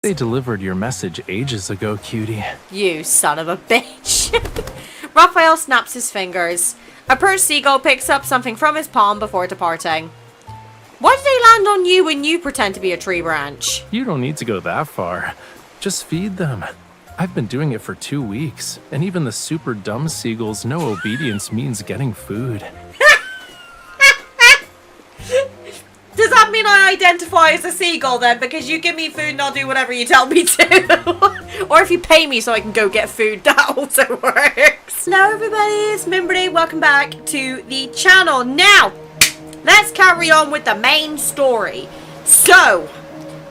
They delivered your message ages ago, cutie. You son of a bitch. Rafayel snaps his fingers. A perched seagull picks up something from his palm before departing. Why did they land on you when you pretend to be a tree branch? You don't need to go that far. Just feed them. I've been doing it for 2 weeks, and even the super dumb seagulls know obedience means getting food. Does that mean I identify as a seagull then? Because you give me food and I'll do whatever you tell me to. Or if you pay me so I can go get food, that also works. Hello everybody, it's Mimberly. Welcome back to the channel. Now, let's carry on with the main story. So,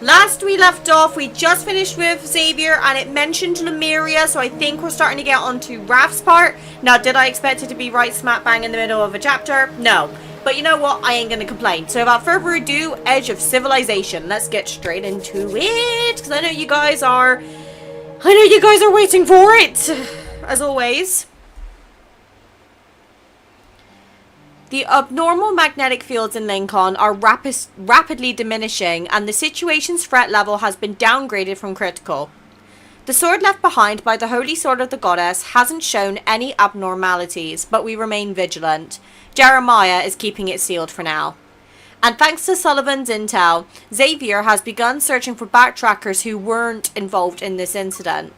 last we left off, we just finished with Xavier and it mentioned Lemuria, so I think we're starting to get onto Raph's part. Now, did I expect it to be right smack bang in the middle of a chapter? No. But you know what? I ain't gonna complain. So without further ado, Edge of Civilization. Let's get straight into it. Because I know you guys are waiting for it. As always. The abnormal magnetic fields in Lincoln are rapidly diminishing, and the situation's threat level has been downgraded from critical. The sword left behind by the Holy Sword of the Goddess hasn't shown any abnormalities, but we remain vigilant. Jeremiah is keeping it sealed for now. And thanks to Sullivan's intel, Xavier has begun searching for backtrackers who weren't involved in this incident.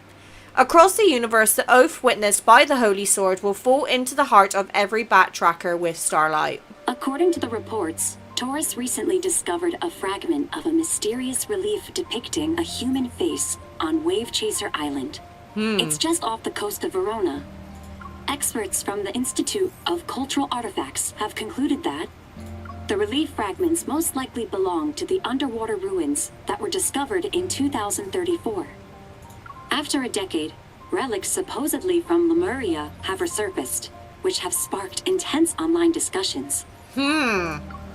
Across the universe, the oath witnessed by the Holy Sword will fall into the heart of every backtracker with Starlight. According to the reports, Taurus recently discovered a fragment of a mysterious relief depicting a human face on Wave Chaser Island. It's just off the coast of Verona. Experts from the Institute of Cultural Artifacts have concluded that the relief fragments most likely belong to the underwater ruins that were discovered in 2034. After a decade, relics supposedly from Lemuria have resurfaced, which have sparked intense online discussions.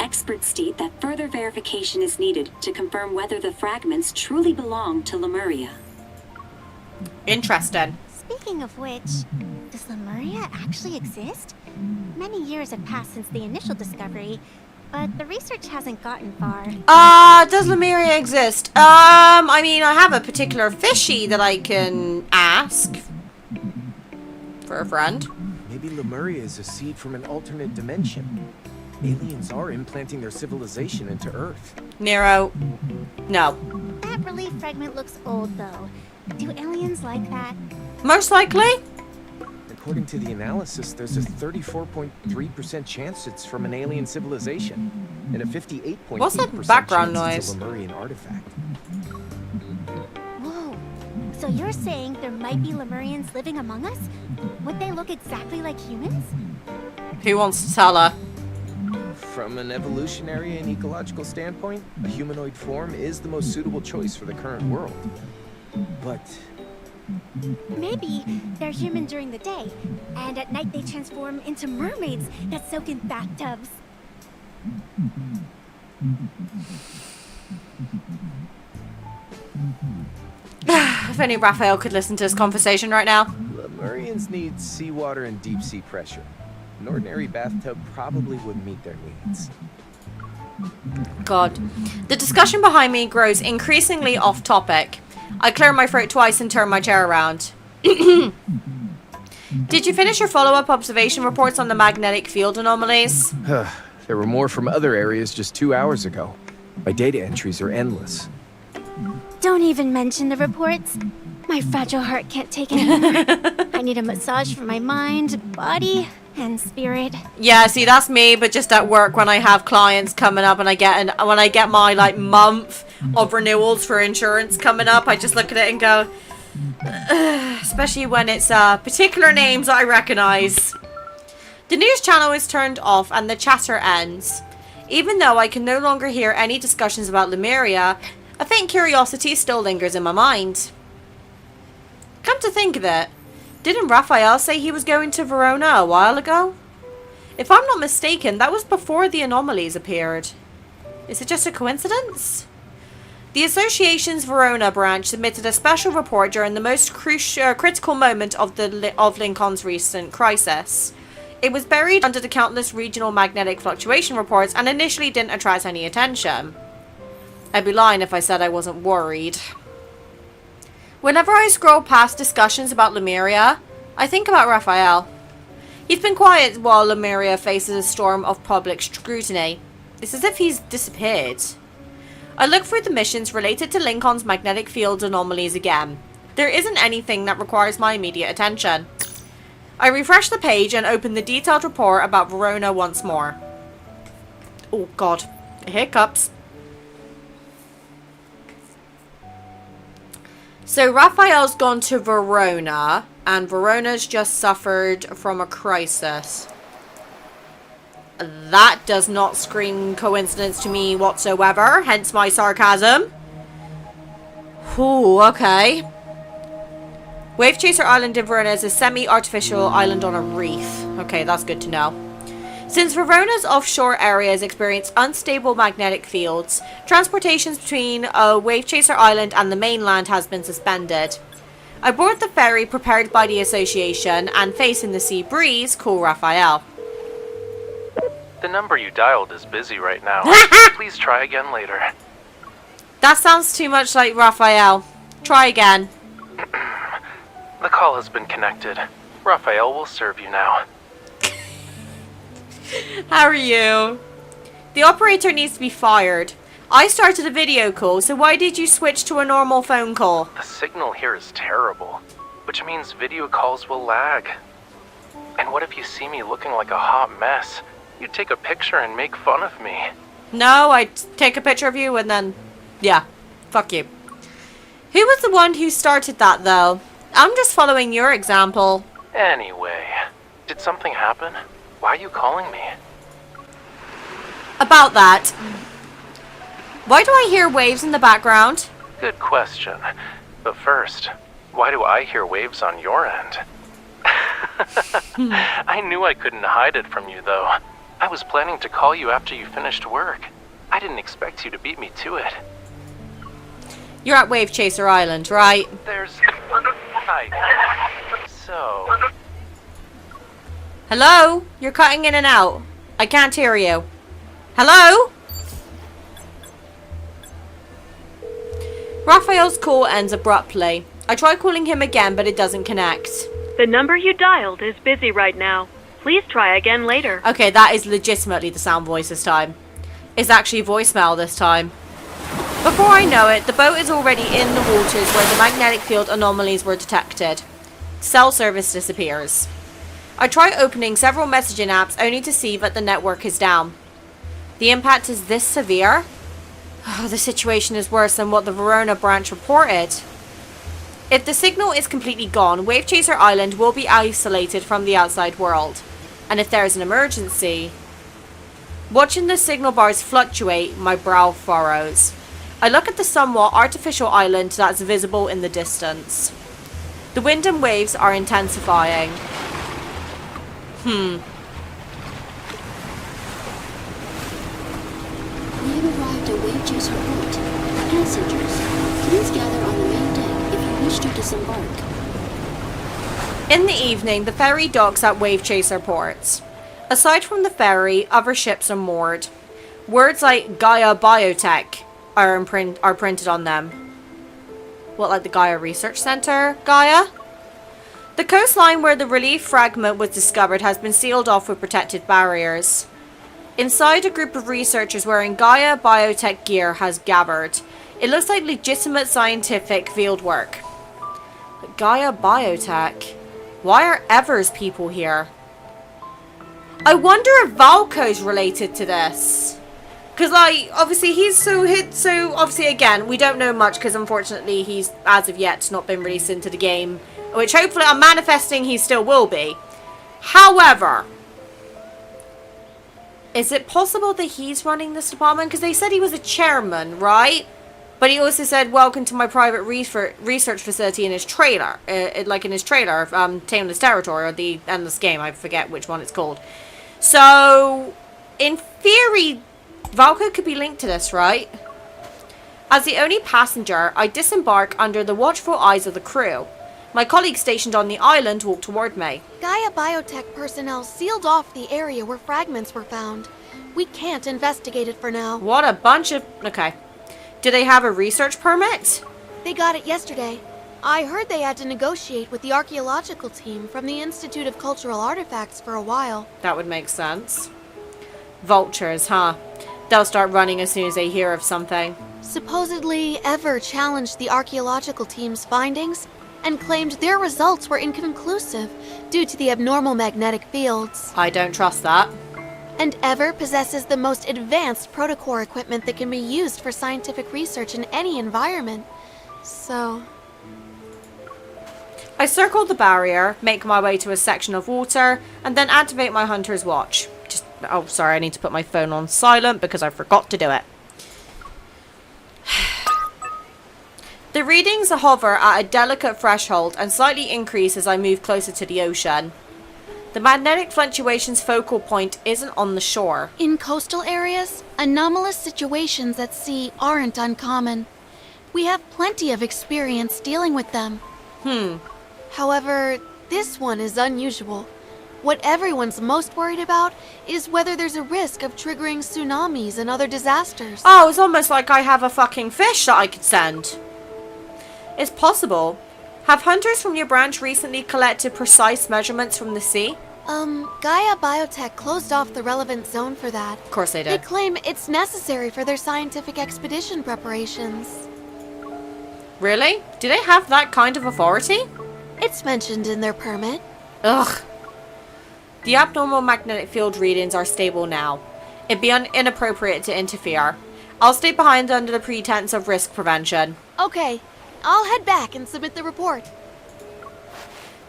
Experts state that further verification is needed to confirm whether the fragments truly belong to Lemuria. Interesting. Speaking of which, does Lemuria actually exist? Many years have passed since the initial discovery, but the research hasn't gotten far. Does Lemuria exist? I mean, I have a particular fishy that I can ask for a friend. Maybe Lemuria is a seed from an alternate dimension. Aliens are implanting their civilization into Earth. Nero. No. That relief fragment looks old, though. Do aliens like that? Most likely. According to the analysis, there's a 34.3% chance it's from an alien civilization, and a 58.8% What's that background chance noise? it's a Lemurian artifact. Whoa. So you're saying there might be Lemurians living among us? Would they look exactly like humans? Who wants to tell her? From an evolutionary and ecological standpoint, a humanoid form is the most suitable choice for the current world. But Maybe they're human during the day, and at night they transform into mermaids that soak in bathtubs. If only Rafayel could listen to this conversation right now. Lemurians need seawater and deep sea pressure. An ordinary bathtub probably wouldn't meet their needs. God. The discussion behind me grows increasingly off topic. I clear my throat twice and turn my chair around. Did you finish your follow-up observation reports on the magnetic field anomalies? There were more from other areas just 2 hours ago. My data entries are endless. Don't even mention the reports. My fragile heart can't take it anymore. I need a massage for my mind, body, and spirit. Yeah, see, that's me, but just at work when I have clients coming up and when I get my like month of renewals for insurance coming up, I just look at it and go, ugh, especially when it's particular names I recognize. The news channel is turned off and the chatter ends. Even though I can no longer hear any discussions about Lemuria, a faint curiosity still lingers in my mind. Come to think of it, didn't Rafayel say he was going to Verona a while ago? If I'm not mistaken, that was before the anomalies appeared. Is it just a coincidence? The association's Verona branch submitted a special report during the most critical moment of Lincoln's recent crisis. It was buried under the countless regional magnetic fluctuation reports and initially didn't attract any attention. I'd be lying if I said I wasn't worried. Whenever I scroll past discussions about Lemuria, I think about Rafayel. He's been quiet while Lemuria faces a storm of public scrutiny. It's as if he's disappeared. I look through the missions related to Lincoln's magnetic field anomalies again. There isn't anything that requires my immediate attention. I refresh the page and open the detailed report about Verona once more. Oh god, hiccups. So Raphael's gone to Verona, and Verona's just suffered from a crisis. That does not scream coincidence to me whatsoever, hence my sarcasm. Ooh, okay. Wave Chaser Island in Verona is a semi-artificial island on a reef. Okay, that's good to know. Since Verona's offshore areas experience unstable magnetic fields, transportations between Wave Chaser Island and the mainland has been suspended. I board the ferry prepared by the association and facing the sea breeze, call Rafayel. The number you dialed is busy right now. Please try again later. That sounds too much like Rafayel. Try again. The call has been connected. Raphael will serve you now. How are you? The operator needs to be fired. I started a video call, so why did you switch to a normal phone call? The signal here is terrible, which means video calls will lag. And what if you see me looking like a hot mess? You'd take a picture and make fun of me. No, I'd take a picture of you and then... yeah, fuck you. Who was the one who started that, though? I'm just following your example. Anyway, did something happen? Why are you calling me? About that. Why do I hear waves in the background? Good question. But first, why do I hear waves on your end? I knew I couldn't hide it from you, though. I was planning to call you after you finished work. I didn't expect you to beat me to it. You're at Wave Chaser Island, right? There's... So... Hello? You're cutting in and out. I can't hear you. Hello? Raphael's call ends abruptly. I try calling him again, but it doesn't connect. The number you dialed is busy right now. Please try again later. Okay, that is legitimately the sound voice this time. It's actually voicemail this time. Before I know it, the boat is already in the waters where the magnetic field anomalies were detected. Cell service disappears. I try opening several messaging apps only to see that the network is down. The impact is this severe? Oh, the situation is worse than what the Verona branch reported. If the signal is completely gone, Wave Chaser Island will be isolated from the outside world. And if there is an emergency... Watching the signal bars fluctuate, my brow furrows. I look at the somewhat artificial island that's visible in the distance. The wind and waves are intensifying. We have arrived at Wave Chaser Port. Passengers, please gather on the main deck if you wish to disembark. In the evening, the ferry docks at Wave Chaser Port. Aside from the ferry, other ships are moored. Words like Gaia Biotech are printed on them. What, like the Gaia Research Center? Gaia? The coastline where the relief fragment was discovered has been sealed off with protective barriers. Inside, a group of researchers wearing Gaia Biotech gear has gathered. It looks like legitimate scientific fieldwork. But Gaia Biotech? Why are Evers people here? I wonder if Valko's related to this. Because, like, obviously he's so obviously, again, we don't know much because, unfortunately, he's, as of yet, not been released into the game. Which, hopefully, I'm manifesting he still will be. However, is it possible that he's running this department? Because they said he was a chairman, right? But he also said, welcome to my private research facility in his trailer. Like in his trailer of Tameless Territory, or the Endless Game. I forget which one it's called. So, in theory, Valko could be linked to this, right? As the only passenger, I disembark under the watchful eyes of the crew. My colleagues stationed on the island walk toward me. Gaia Biotech personnel sealed off the area where fragments were found. We can't investigate it for now. What a bunch of... Okay. Do they have a research permit? They got it yesterday. I heard they had to negotiate with the archaeological team from the Institute of Cultural Artifacts for a while. That would make sense. Vultures, huh? They'll start running as soon as they hear of something. Supposedly, Ever challenged the archaeological team's findings and claimed their results were inconclusive due to the abnormal magnetic fields. I don't trust that. And Ever possesses the most advanced protocore equipment that can be used for scientific research in any environment. So... I circle the barrier, make my way to a section of water, and then activate my hunter's watch. Oh, sorry, I need to put my phone on silent because I forgot to do it. The readings hover at a delicate threshold and slightly increase as I move closer to the ocean. The magnetic fluctuation's focal point isn't on the shore. in coastal areas, anomalous situations at sea aren't uncommon. We have plenty of experience dealing with them. However, this one is unusual. What everyone's most worried about is whether there's a risk of triggering tsunamis and other disasters. Oh, it's almost like I have a fucking fish that I could send. It's possible. Have hunters from your branch recently collected precise measurements from the sea? Gaia Biotech closed off the relevant zone for that. Of course they They did. claim it's necessary for their scientific expedition preparations. Really? Do they have that kind of authority? It's mentioned in their permit. Ugh. The abnormal magnetic field readings are stable now. It'd be inappropriate to interfere. I'll stay behind under the pretense of risk prevention. Okay, I'll head back and submit the report.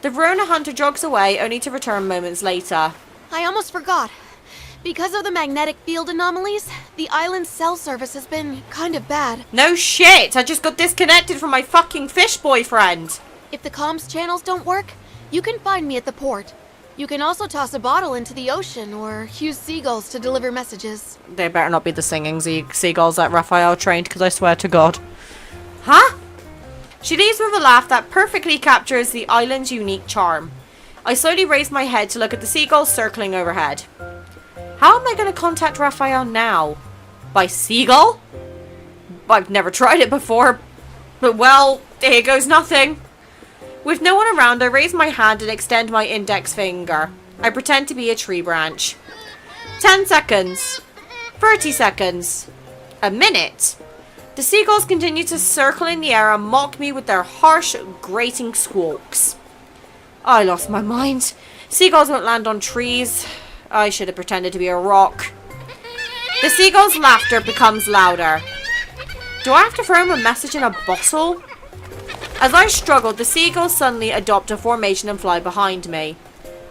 The Verona hunter jogs away, only to return moments later. I almost forgot. Because of the magnetic field anomalies, the island's cell service has been kind of bad. No shit! I just got disconnected from my fucking fish boyfriend! If the comms channels don't work, you can find me at the port. You can also toss a bottle into the ocean or use seagulls to deliver messages. They better not be the singing seagulls that Rafayel trained, because I swear to God. Huh? She leaves with a laugh that perfectly captures the island's unique charm. I slowly raise my head to look at the seagulls circling overhead. How am I going to contact Rafayel now? By seagull? I've never tried it before. But well, here goes nothing. With no one around, I raise my hand and extend my index finger. I pretend to be a tree branch. 10 seconds. 30 seconds. A minute. The seagulls continue to circle in the air and mock me with their harsh, grating squawks. I lost my mind. Seagulls won't land on trees. I should have pretended to be a rock. The seagull's laughter becomes louder. Do I have to throw him a message in a bottle? As I struggle, the seagulls suddenly adopt a formation and fly behind me.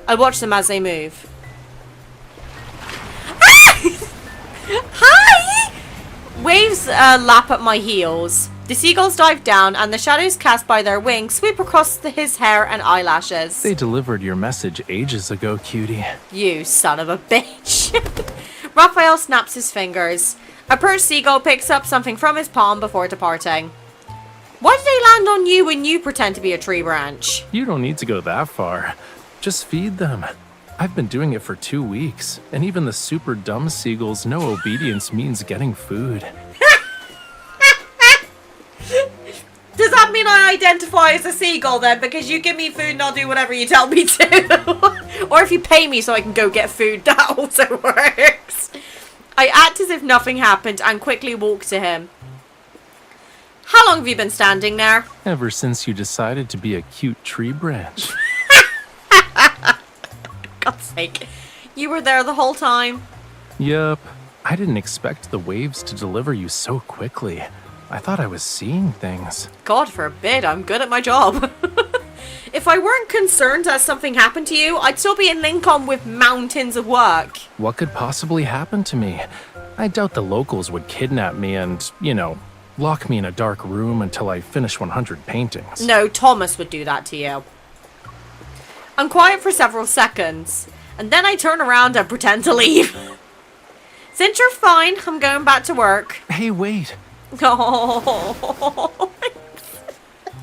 I watch them as they move. Ah! Hi! Waves lap at my heels. The seagulls dive down, and the shadows cast by their wings sweep across his hair and eyelashes. They delivered your message ages ago, cutie. You son of a bitch. Rafayel snaps his fingers. A perched seagull picks up something from his palm before departing. Why did they land on you when you pretend to be a tree branch? You don't need to go that far. Just feed them. I've been doing it for 2 weeks, and even the super dumb seagulls know obedience means getting food. Does that mean I identify as a seagull then? Because you give me food and I'll do whatever you tell me to. Or if you pay me so I can go get food, that also works. I act as if nothing happened and quickly walk to him. How long have you been standing there? Ever since you decided to be a cute tree branch. God's sake. You were there the whole time? Yup. I didn't expect the waves to deliver you so quickly. I thought I was seeing things. God forbid, I'm good at my job. If I weren't concerned that something happened to you, I'd still be in Lincoln with mountains of work. What could possibly happen to me? I doubt the locals would kidnap me and, lock me in a dark room until I finish 100 paintings. No, Thomas would do that to you. I'm quiet for several seconds, and then I turn around and pretend to leave. Since you're fine, I'm going back to work. Hey, wait. Oh,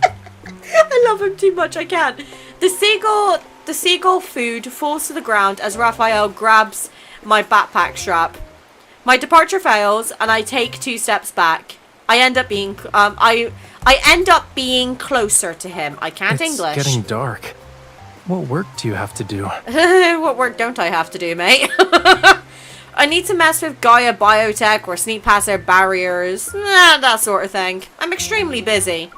I love him too much, I can't. The seagull food falls to the ground as Rafayel grabs my backpack strap. My departure fails, and I take 2 steps back. I end up being I end up being closer to him. I can't English. It's getting dark. What work do you have to do? What work don't I have to do, mate? I need to mess with Gaia Biotech or sneak past their barriers. That sort of thing. I'm extremely busy.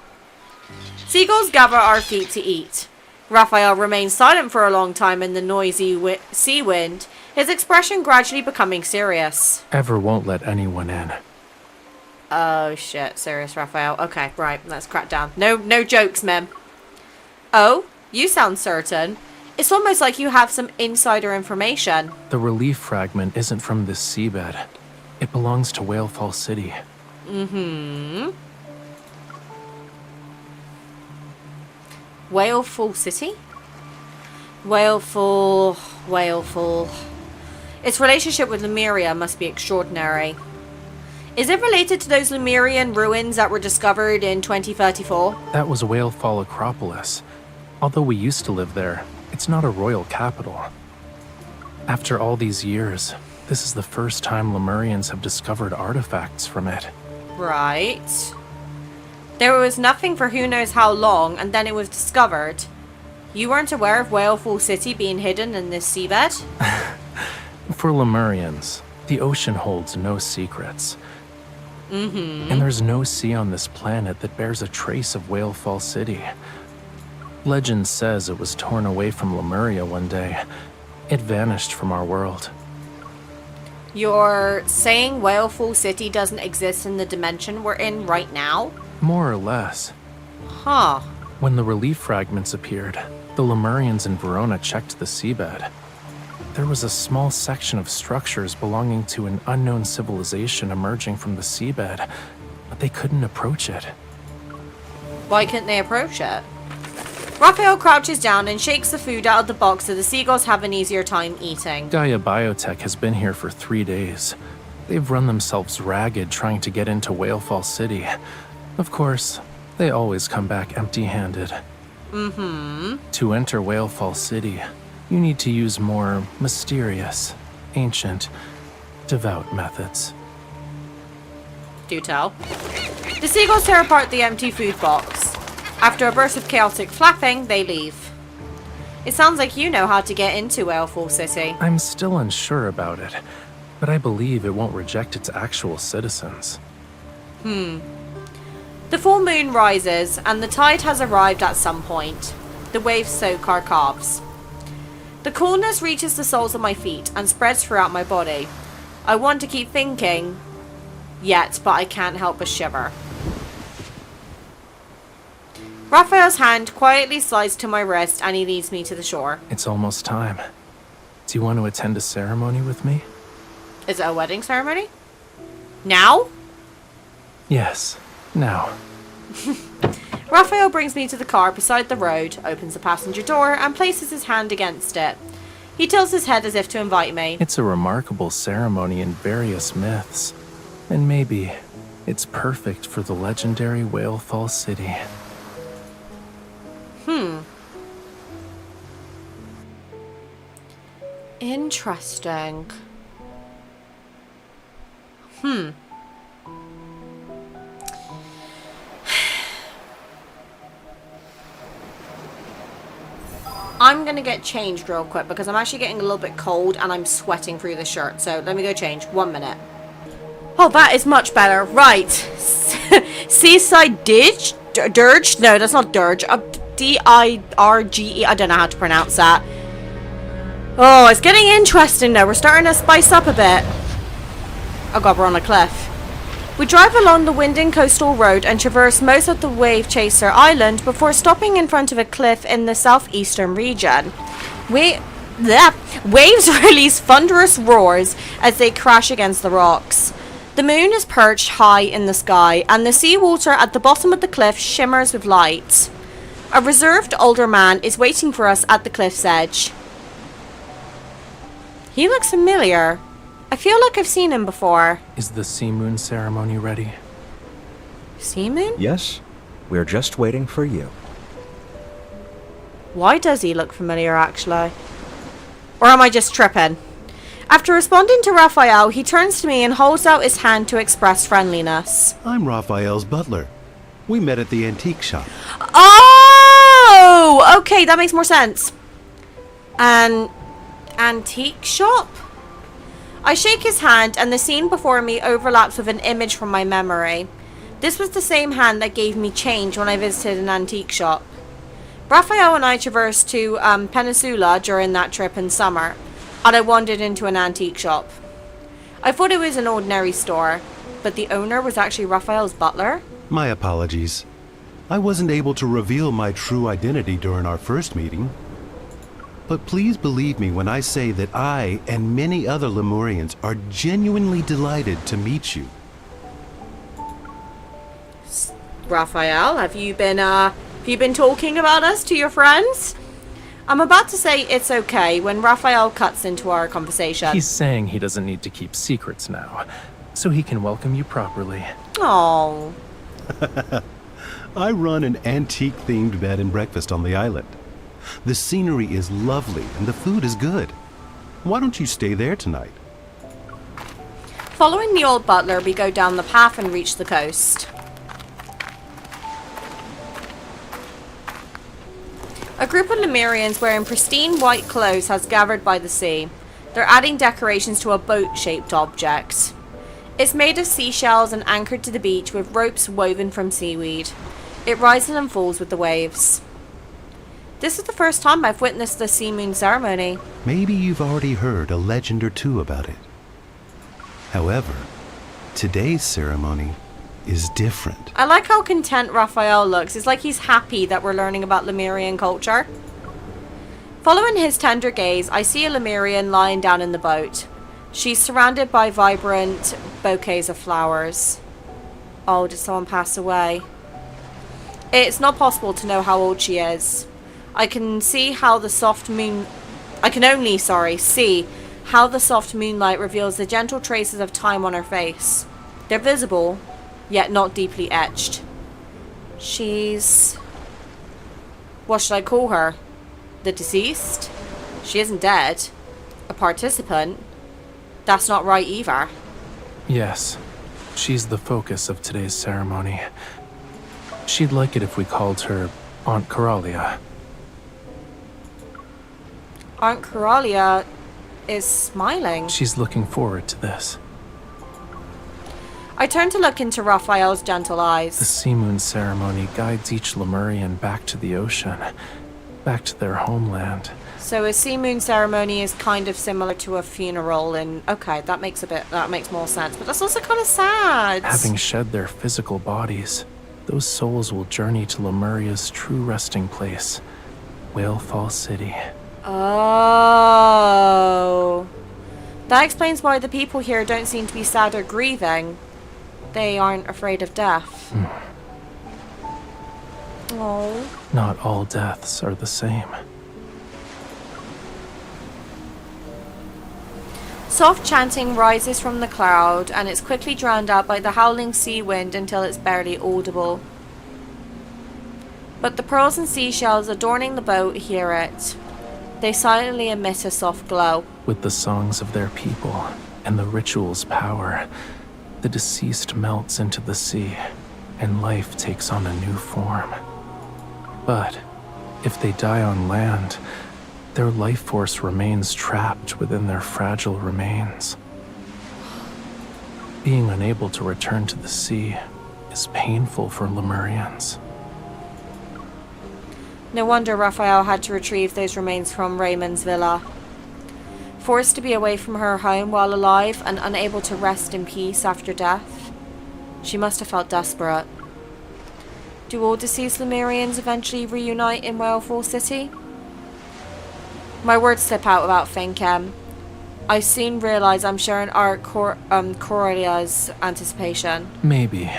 Seagulls gather our feet to eat. Rafayel remains silent for a long time in the noisy sea wind, his expression gradually becoming serious. Ever won't let anyone in. Oh shit, serious Rafayel. Okay, right, let's crack down. No jokes, mem. Oh, you sound certain. It's almost like you have some insider information. The relief fragment isn't from this seabed. It belongs to Whalefall City. Whalefall City? Whalefall. Its relationship with Lemuria must be extraordinary. Is it related to those Lemurian ruins that were discovered in 2034? That was Whalefall Acropolis. Although we used to live there, it's not a royal capital. After all these years, this is the first time Lemurians have discovered artifacts from it. Right. There was nothing for who knows how long, and then it was discovered. You weren't aware of Whalefall City being hidden in this seabed? For Lemurians, the ocean holds no secrets. And there's no sea on this planet that bears a trace of Whalefall City. Legend says it was torn away from Lemuria one day. It vanished from our world. You're saying Whalefall City doesn't exist in the dimension we're in right now? More or less. Huh. When the relief fragments appeared, the Lemurians in Verona checked the seabed. There was a small section of structures belonging to an unknown civilization emerging from the seabed, but they couldn't approach it. Why couldn't they approach it? Rafayel crouches down and shakes the food out of the box so the seagulls have an easier time eating. Gaia Biotech has been here for 3 days. They've run themselves ragged trying to get into Whalefall City. Of course, they always come back empty-handed. To enter Whalefall City, you need to use more mysterious, ancient, devout methods. Do tell. The seagulls tear apart the empty food box. After a burst of chaotic flapping, they leave. It sounds like you know how to get into Whalefall City. I'm still unsure about it, but I believe it won't reject its actual citizens. The full moon rises, and the tide has arrived at some point. The waves soak our calves. The coolness reaches the soles of my feet and spreads throughout my body. I want to keep thinking, yet, but I can't help but shiver. Rafayel's hand quietly slides to my wrist and he leads me to the shore. It's almost time. Do you want to attend a ceremony with me? Is it a wedding ceremony? Now? Yes, now. Rafayel brings me to the car beside the road, opens the passenger door, and places his hand against it. He tilts his head as if to invite me. It's a remarkable ceremony in various myths. And maybe it's perfect for the legendary Whalefall City. Interesting. I'm gonna get changed real quick because I'm actually getting a little bit cold and I'm sweating through the shirt. So let me go change. 1 minute. Oh, that is much better. Right. Seaside Dirge? No, that's not Dirge. D-I-R-G-E. I don't know how to pronounce that. Oh, it's getting interesting now. We're starting to spice up a bit. Oh god, we're on a cliff. We drive along the winding coastal road and traverse most of the Wave Chaser Island before stopping in front of a cliff in the southeastern region. Waves release thunderous roars as they crash against the rocks. The moon is perched high in the sky, and the seawater at the bottom of the cliff shimmers with light. A reserved older man is waiting for us at the cliff's edge. He looks familiar. I feel like I've seen him before. Is the sea moon ceremony ready? Sea moon? Yes, we're just waiting for you. Why does he look familiar, actually? Or am I just tripping? After responding to Rafayel, he turns to me and holds out his hand to express friendliness. I'm Raphael's butler. We met at the antique shop. Oh! Okay, that makes more sense. An antique shop? I shake his hand and the scene before me overlaps with an image from my memory. This was the same hand that gave me change when I visited an antique shop. Rafayel and I traversed to Peninsula during that trip in summer, and I wandered into an antique shop. I thought it was an ordinary store, but the owner was actually Raphael's butler? My apologies. I wasn't able to reveal my true identity during our first meeting. But please believe me when I say that I and many other Lemurians are genuinely delighted to meet you. Rafayel, have you been talking about us to your friends? I'm about to say it's okay when Rafayel cuts into our conversation. He's saying he doesn't need to keep secrets now, so he can welcome you properly. Oh. I run an antique-themed bed and breakfast on the island. The scenery is lovely and the food is good. Why don't you stay there tonight? Following the old butler, we go down the path and reach the coast. A group of Lemurians wearing pristine white clothes has gathered by the sea. They're adding decorations to a boat-shaped object. It's made of seashells and anchored to the beach with ropes woven from seaweed. It rises and falls with the waves. This is the first time I've witnessed the sea moon ceremony. Maybe you've already heard a legend or two about it. However, today's ceremony is different. I like how content Rafayel looks. It's like he's happy that we're learning about Lemurian culture. Following his tender gaze, I see a Lemurian lying down in the boat. She's surrounded by vibrant bouquets of flowers. Oh, did someone pass away? It's not possible to know how old she is. I can see how the soft moon... I can only, see how the soft moonlight reveals the gentle traces of time on her face. They're visible, yet not deeply etched. She's... what should I call her? The deceased? She isn't dead. A participant? That's not right either. Yes, she's the focus of today's ceremony. She'd like it if we called her Aunt Coralia. Aunt Coralia is smiling. She's looking forward to this. I turn to look into Raphael's gentle eyes. The sea moon ceremony guides each Lemurian back to the ocean, back to their homeland. So a sea moon ceremony is kind of similar to a funeral, and okay, that makes more sense. But that's also kind of sad. Having shed their physical bodies, those souls will journey to Lemuria's true resting place, Whalefall City. Oh. That explains why the people here don't seem to be sad or grieving. They aren't afraid of death. Oh. Not all deaths are the same. Soft chanting rises from the cloud, and it's quickly drowned out by the howling sea wind until it's barely audible. But the pearls and seashells adorning the boat hear it. They silently emit a soft glow. With the songs of their people and the ritual's power, the deceased melts into the sea, and life takes on a new form. But if they die on land, their life force remains trapped within their fragile remains. Being unable to return to the sea is painful for Lemurians. No wonder Rafayel had to retrieve those remains from Raymond's villa. Forced to be away from her home while alive and unable to rest in peace after death, she must have felt desperate. Do all deceased Lemurians eventually reunite in Whalefall City? My words slip out without thinking. I soon realise I'm sharing our Coralia's anticipation. Maybe,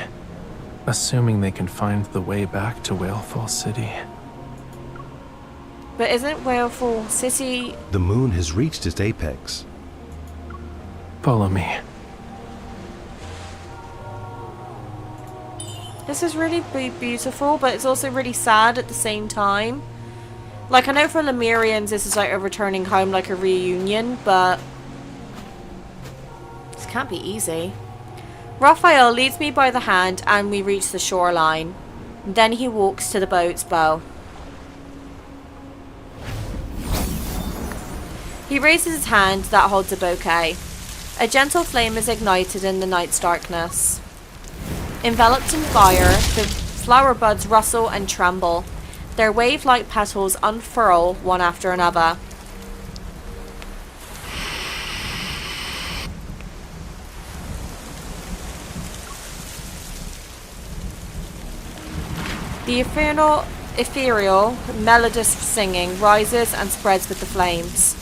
assuming they can find the way back to Whalefall City. But isn't Whalefall City... The moon has reached its apex. Follow me. This is really beautiful, but it's also really sad at the same time. Like, I know for Lemurians this is like a returning home, like a reunion, but can't be easy. Rafayel leads me by the hand and we reach the shoreline. Then he walks to the boat's bow. He raises his hand that holds a bouquet. A gentle flame is ignited in the night's darkness. Enveloped in fire, the flower buds rustle and tremble. Their wave-like petals unfurl one after another. The ethereal, melodious singing rises and spreads with the flames.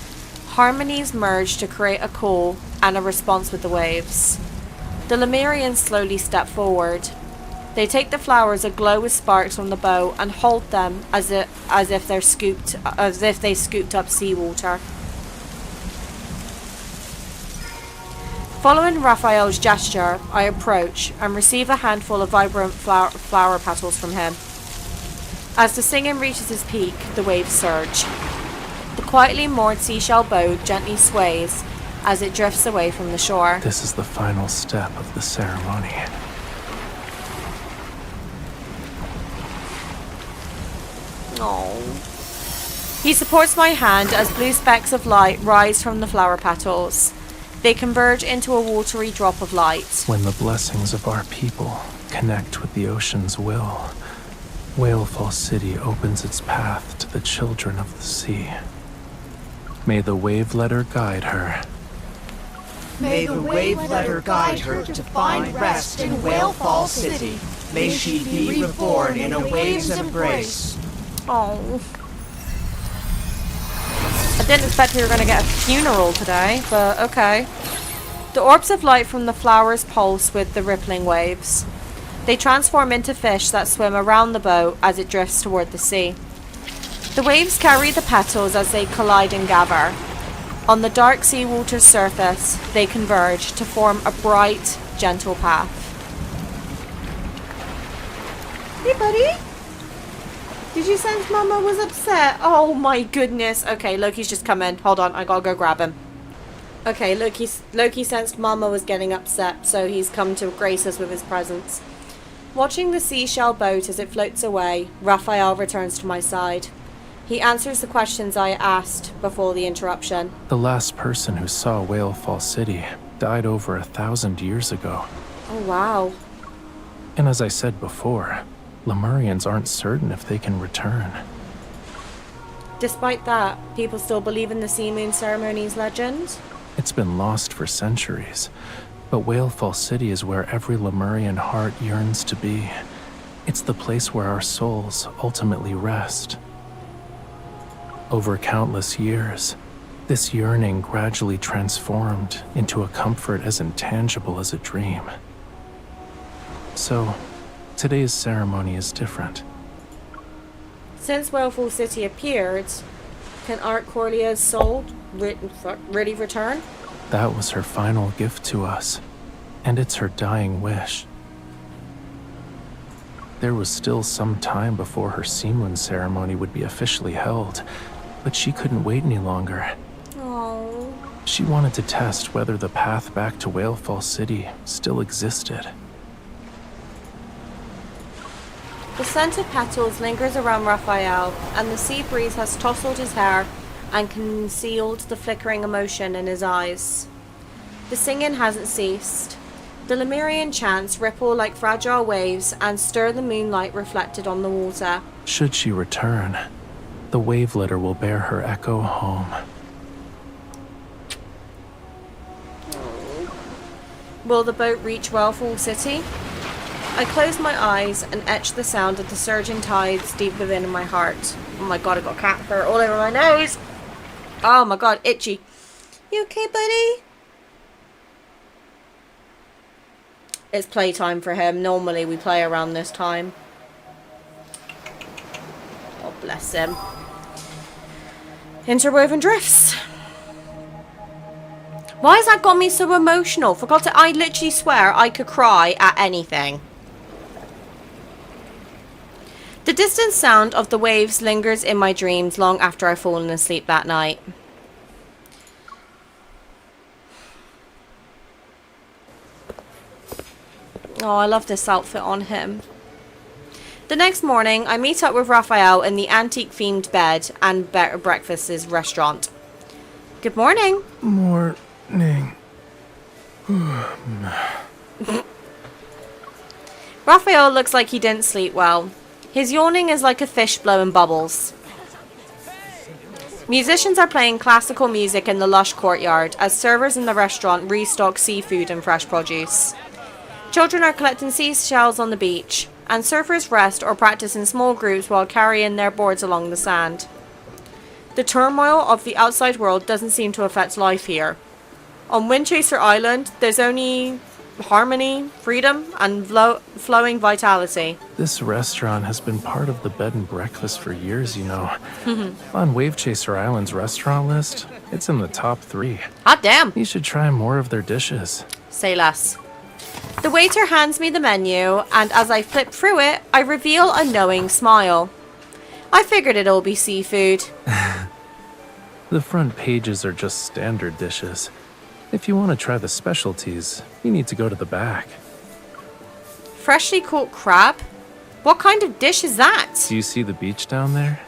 Harmonies merge to create a call and a response with the waves. The Lemurians slowly step forward. They take the flowers aglow with sparks on the bow and hold them as if they scooped up seawater. Following Raphael's gesture, I approach and receive a handful of vibrant flower petals from him. As the singing reaches its peak, the waves surge. The quietly moored seashell boat gently sways as it drifts away from the shore. This is the final step of the ceremony. Oh. He supports my hand as blue specks of light rise from the flower petals. They converge into a watery drop of light. When the blessings of our people connect with the ocean's will, Whalefall City opens its path to the children of the sea. May the wave letter guide her. May the wave letter guide her to find rest in Whalefall City. May she be reborn in a wave's embrace. Oh. I didn't expect we were going to get a funeral today, but okay. The orbs of light from the flowers pulse with the rippling waves. They transform into fish that swim around the boat as it drifts toward the sea. The waves carry the petals as they collide and gather. On the dark seawater's surface, they converge to form a bright, gentle path. Hey, buddy! Did you sense Mama was upset? Oh my goodness. Okay, Loki's just come in. Hold on, I gotta go grab him. Okay, Loki sensed Mama was getting upset, so he's come to grace us with his presence. Watching the seashell boat as it floats away, Rafayel returns to my side. He answers the questions I asked before the interruption. The last person who saw Whalefall City died over 1,000 years ago. Oh wow. And as I said before, Lemurians aren't certain if they can return. Despite that, people still believe in the Sea Moon Ceremony's legend? It's been lost for centuries, but Whalefall City is where every Lemurian heart yearns to be. It's the place where our souls ultimately rest. Over countless years, this yearning gradually transformed into a comfort as intangible as a dream. So, today's ceremony is different. Since Whalefall City appeared, can Art Corlia's soul really return? That was her final gift to us, and it's her dying wish. There was still some time before her Sea Moon ceremony would be officially held, but she couldn't wait any longer. Oh. She wanted to test whether the path back to Whalefall City still existed. The scent of petals lingers around Rafayel, and the sea breeze has tousled his hair and concealed the flickering emotion in his eyes. The singing hasn't ceased. The Lemurian chants ripple like fragile waves and stir the moonlight reflected on the water. Should she return, the wave letter will bear her echo home. Will the boat reach Whalefall City? I close my eyes and etch the sound of the surging tides deep within my heart. Oh my god, I got cat fur all over my nose. Oh my god, itchy. You okay, buddy? It's playtime for him. Normally we play around this time. Oh, bless him. Interwoven drifts. Why has that got me so emotional? I literally swear I could cry at anything. The distant sound of the waves lingers in my dreams long after I've fallen asleep that night. Oh, I love this outfit on him. The next morning, I meet up with Rafayel in the antique-themed bed and breakfast's restaurant. Good morning. Morning. Rafayel looks like he didn't sleep well. His yawning is like a fish blowing bubbles. Musicians are playing classical music in the lush courtyard as servers in the restaurant restock seafood and fresh produce. Children are collecting seashells on the beach, and surfers rest or practice in small groups while carrying their boards along the sand. The turmoil of the outside world doesn't seem to affect life here. On Windchaser Island, there's only harmony, freedom, and flowing vitality. This restaurant has been part of the bed and breakfast for years, you know. On Wavechaser Island's restaurant list, it's in the top 3. Hot damn! You should try more of their dishes. Say less. The waiter hands me the menu, and as I flip through it, I reveal a knowing smile. I figured it'll be seafood. The front pages are just standard dishes. If you want to try the specialties, you need to go to the back. Freshly caught crab? What kind of dish is that? Do you see the beach down there?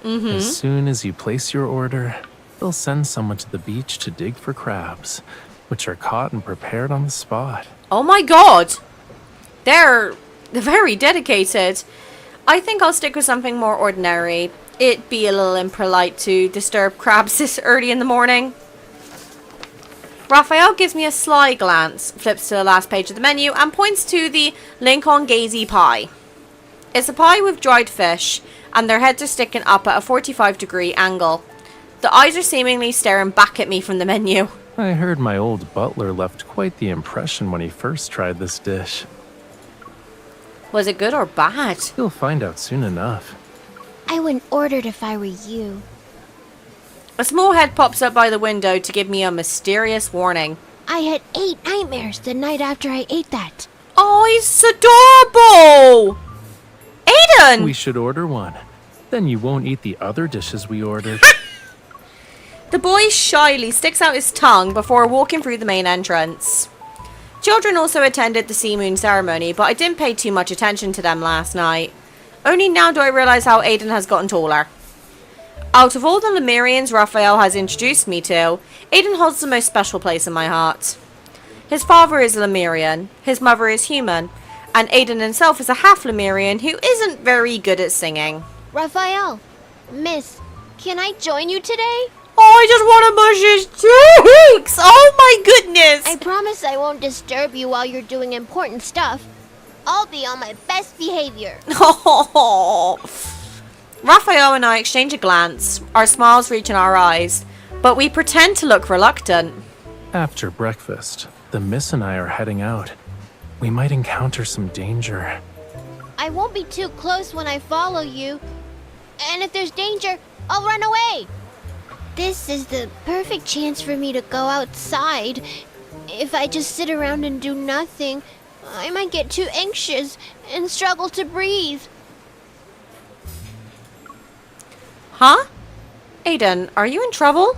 As soon as you place your order, they'll send someone to the beach to dig for crabs, which are caught and prepared on the spot. Oh my god! They're very dedicated. I think I'll stick with something more ordinary. It'd be a little impolite to disturb crabs this early in the morning. Rafayel gives me a sly glance, flips to the last page of the menu, and points to the Lincoln Gazy pie. It's a pie with dried fish, and their heads are sticking up at a 45-degree angle. The eyes are seemingly staring back at me from the menu. I heard my old butler left quite the impression when he first tried this dish. Was it good or bad? You'll find out soon enough. I wouldn't order it if I were you. A small head pops up by the window to give me a mysterious warning. I had 8 nightmares the night after I ate that. Oh, he's adorable! Aiden! We should order one. Then you won't eat the other dishes we ordered. The boy shyly sticks out his tongue before walking through the main entrance. Children also attended the Sea Moon ceremony, but I didn't pay too much attention to them last night. Only now do I realize how Aiden has gotten taller. Out of all the Lemurians Rafayel has introduced me to, Aiden holds the most special place in my heart. His father is Lemurian, his mother is human, and Aiden himself is a half Lemurian who isn't very good at singing. Rafayel, Miss, can I join you today? Oh, I just want to mush his cheeks! Oh my goodness! I promise I won't disturb you while you're doing important stuff. I'll be on my best behavior. Oh. Rafayel and I exchange a glance, our smiles reaching our eyes, but we pretend to look reluctant. After breakfast, the Miss and I are heading out. We might encounter some danger. I won't be too close when I follow you. And if there's danger, I'll run away. This is the perfect chance for me to go outside. If I just sit around and do nothing, I might get too anxious and struggle to breathe. Huh? Aiden, are you in trouble?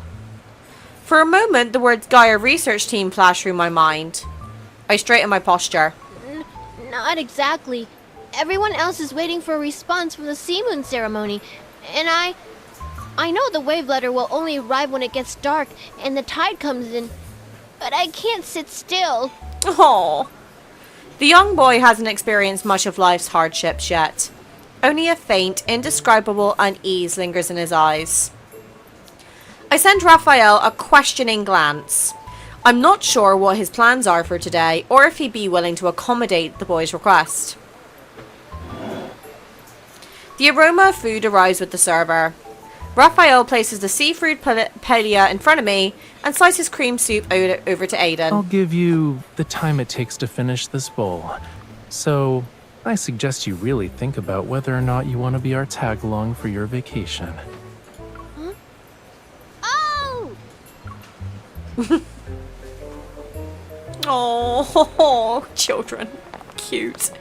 For a moment, the words Gaia Research Team flashed through my mind. I straightened my posture. Not exactly. Everyone else is waiting for a response from the Sea Moon ceremony, and I know the wave letter will only arrive when it gets dark and the tide comes in, but I can't sit still. Oh. The young boy hasn't experienced much of life's hardships yet. Only a faint, indescribable unease lingers in his eyes. I send Rafayel a questioning glance. I'm not sure what his plans are for today, or if he'd be willing to accommodate the boy's request. The aroma of food arrives with the server. Rafayel places the seafood paella in front of me and slices cream soup over to Aiden. I'll give you the time it takes to finish this bowl. So, I suggest you really think about whether or not you want to be our tag-along for your vacation. Huh? Oh! Oh, children. Cute.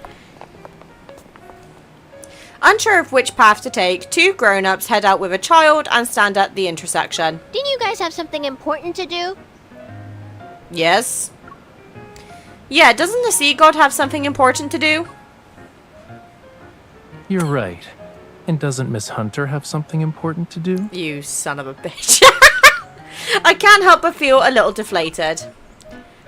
Unsure of which path to take, 2 grown-ups head out with a child and stand at the intersection. Didn't you guys have something important to do? Yes. Yeah, doesn't the sea god have something important to do? You're right. And doesn't Miss Hunter have something important to do? You son of a bitch. I can't help but feel a little deflated.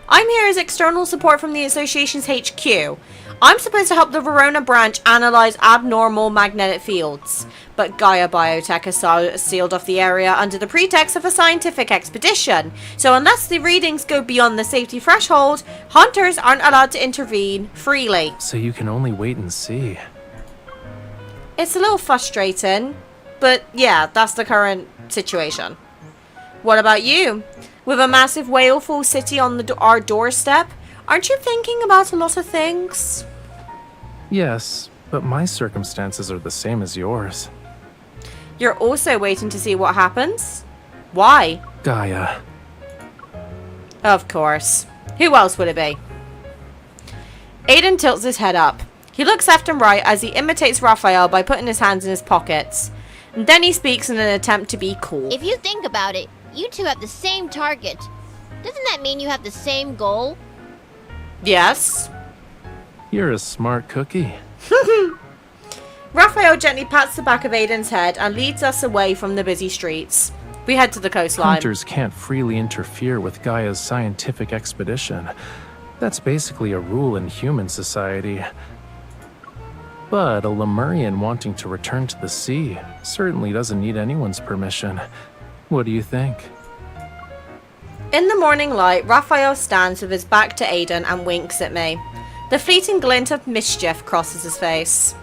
I'm here as external support from the association's HQ. I'm supposed to help the Verona branch analyze abnormal magnetic fields, but Gaia Biotech has sealed off the area under the pretext of a scientific expedition. So unless the readings go beyond the safety threshold, hunters aren't allowed to intervene freely. So you can only wait and see. It's a little frustrating, but yeah, that's the current situation. What about you? With a massive Whalefall city on our doorstep, aren't you thinking about a lot of things? Yes, but my circumstances are the same as yours. You're also waiting to see what happens? Why? Gaia. Of course. Who else would it be? Aiden tilts his head up. He looks left and right as he imitates Rafayel by putting his hands in his pockets. And then he speaks in an attempt to be cool. If you think about it, you two have the same target. Doesn't that mean you have the same goal? Yes. You're a smart cookie. Rafayel gently pats the back of Aiden's head and leads us away from the busy streets. We head to the coastline. Hunters can't freely interfere with Gaia's scientific expedition. That's basically a rule in human society. But a Lemurian wanting to return to the sea certainly doesn't need anyone's permission. What do you think? In the morning light, Rafayel stands with his back to Aiden and winks at me. The fleeting glint of mischief crosses his face.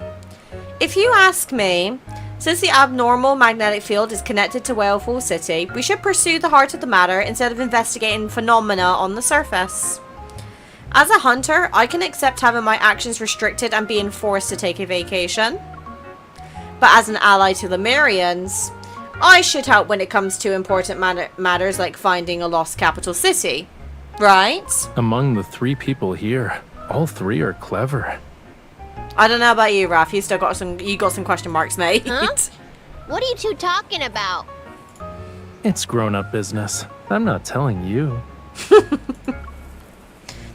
If you ask me, since the abnormal magnetic field is connected to Whalefall City, we should pursue the heart of the matter instead of investigating phenomena on the surface. As a hunter, I can accept having my actions restricted and being forced to take a vacation. But as an ally to Lemurians, I should help when it comes to important matters like finding a lost capital city. Right? Among the 3 people here, all 3 are clever. I don't know about you, Raf. You got some question marks, mate. Huh? What are you two talking about? It's grown-up business. I'm not telling you.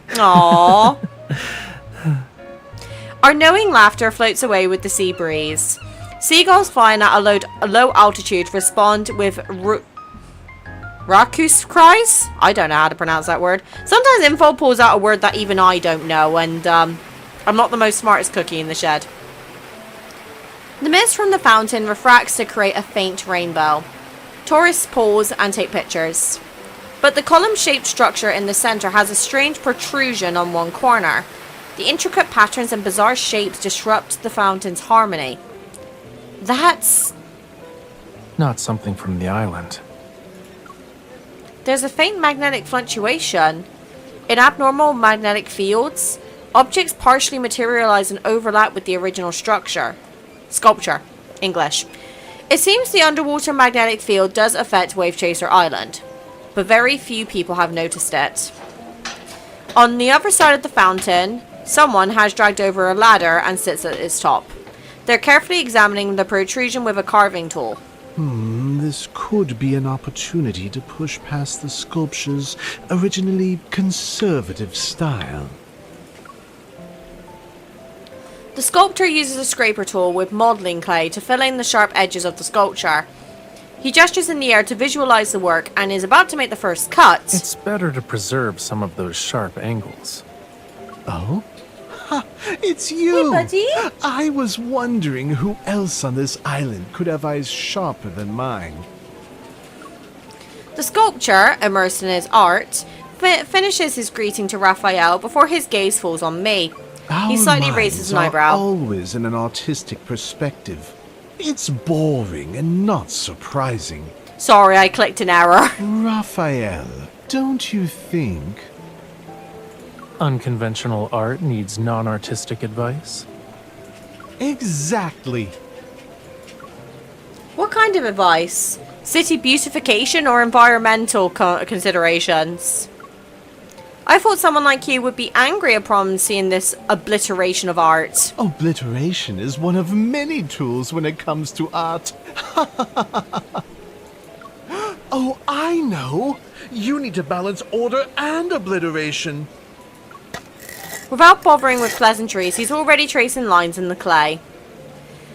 Aww. Our knowing laughter floats away with the sea breeze. Seagulls flying at a low altitude respond with raucous cries? I don't know how to pronounce that word. Sometimes info pulls out a word that even I don't know, and I'm not the most smartest cookie in the shed. The mist from the fountain refracts to create a faint rainbow. Tourists pause and take pictures. But the column-shaped structure in the center has a strange protrusion on one corner. The intricate patterns and bizarre shapes disrupt the fountain's harmony. That's... Not something from the island. There's a faint magnetic fluctuation. In abnormal magnetic fields, objects partially materialize and overlap with the original structure. Sculpture. English. It seems the underwater magnetic field does affect Wavechaser Island, but very few people have noticed it. On the other side of the fountain, someone has dragged over a ladder and sits at its top. They're carefully examining the protrusion with a carving tool. This could be an opportunity to push past the sculpture's originally conservative style. The sculptor uses a scraper tool with modeling clay to fill in the sharp edges of the sculpture. He gestures in the air to visualize the work and is about to make the first cut. It's better to preserve some of those sharp angles. Oh? Ha! It's you! Hey, buddy! I was wondering who else on this island could have eyes sharper than mine. The sculptor, immersed in his art, finishes his greeting to Rafayel before his gaze falls on me. He slightly raises an eyebrow. Always in an artistic perspective. It's boring and not surprising. Sorry, I clicked an error. Raphael, don't you think? Unconventional art needs non-artistic advice? Exactly. What kind of advice? City beautification or environmental considerations? I thought someone like you would be angry upon seeing this obliteration of art. Obliteration is one of many tools when it comes to art. Oh, I know! You need to balance order and obliteration. Without bothering with pleasantries, he's already tracing lines in the clay.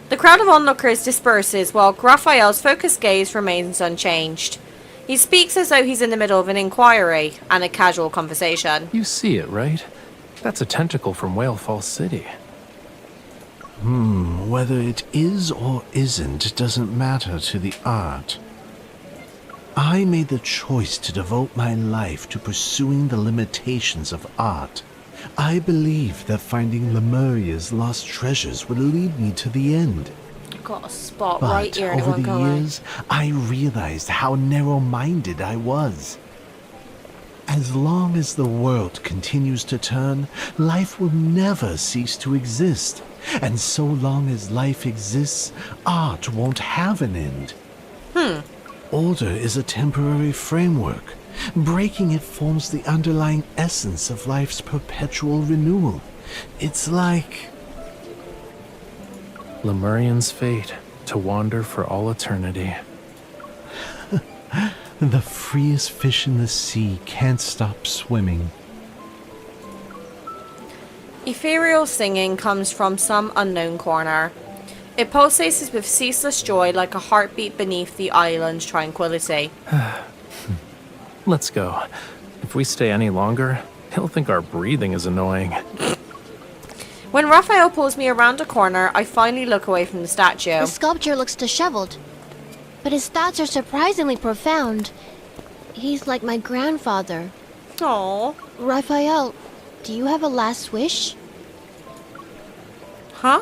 The crowd of onlookers disperses while Rafayel's focused gaze remains unchanged. He speaks as though he's in the middle of an inquiry and a casual conversation. You see it, right? That's a tentacle from Whalefall City. Whether it is or isn't doesn't matter to the art. I made the choice to devote my life to pursuing the limitations of art. I believed that finding Lemuria's lost treasures would lead me to the end. Got a spot But right here and it over won't the go away. years, I realized how narrow-minded I was. As long as the world continues to turn, life will never cease to exist. And so long as life exists, art won't have an end. Order is a temporary framework. Breaking it forms the underlying essence of life's perpetual renewal. It's like... Lemurian's fate, to wander for all eternity. the freest fish in the sea can't stop swimming. Ethereal singing comes from some unknown corner. It pulsates with ceaseless joy like a heartbeat beneath the island's tranquility. Let's go. If we stay any longer, he'll think our breathing is annoying. When Rafayel pulls me around a corner, I finally look away from the statue. The sculpture looks disheveled, but his thoughts are surprisingly profound. He's like my grandfather. Aww. Rafayel, do you have a last wish? Huh?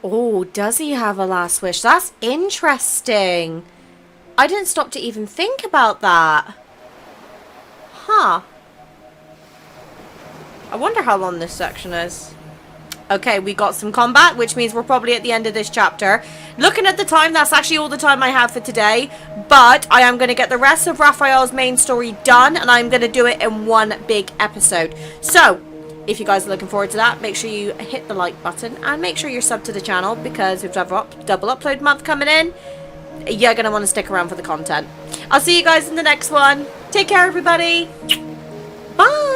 Oh, does he have a last wish? That's interesting. I didn't stop to even think about that. Huh. I wonder how long this section is. Okay, we got some combat, which means we're probably at the end of this chapter. Looking at the time, that's actually all the time I have for today. But I am going to get the rest of Rafayel's main story done, and I'm going to do it in one big episode. So, if you guys are looking forward to that, make sure you hit the like button and make sure you're subbed to the channel, because with double upload month coming in, you're going to want to stick around for the content. I'll see you guys in the next one. Take care, everybody. Bye.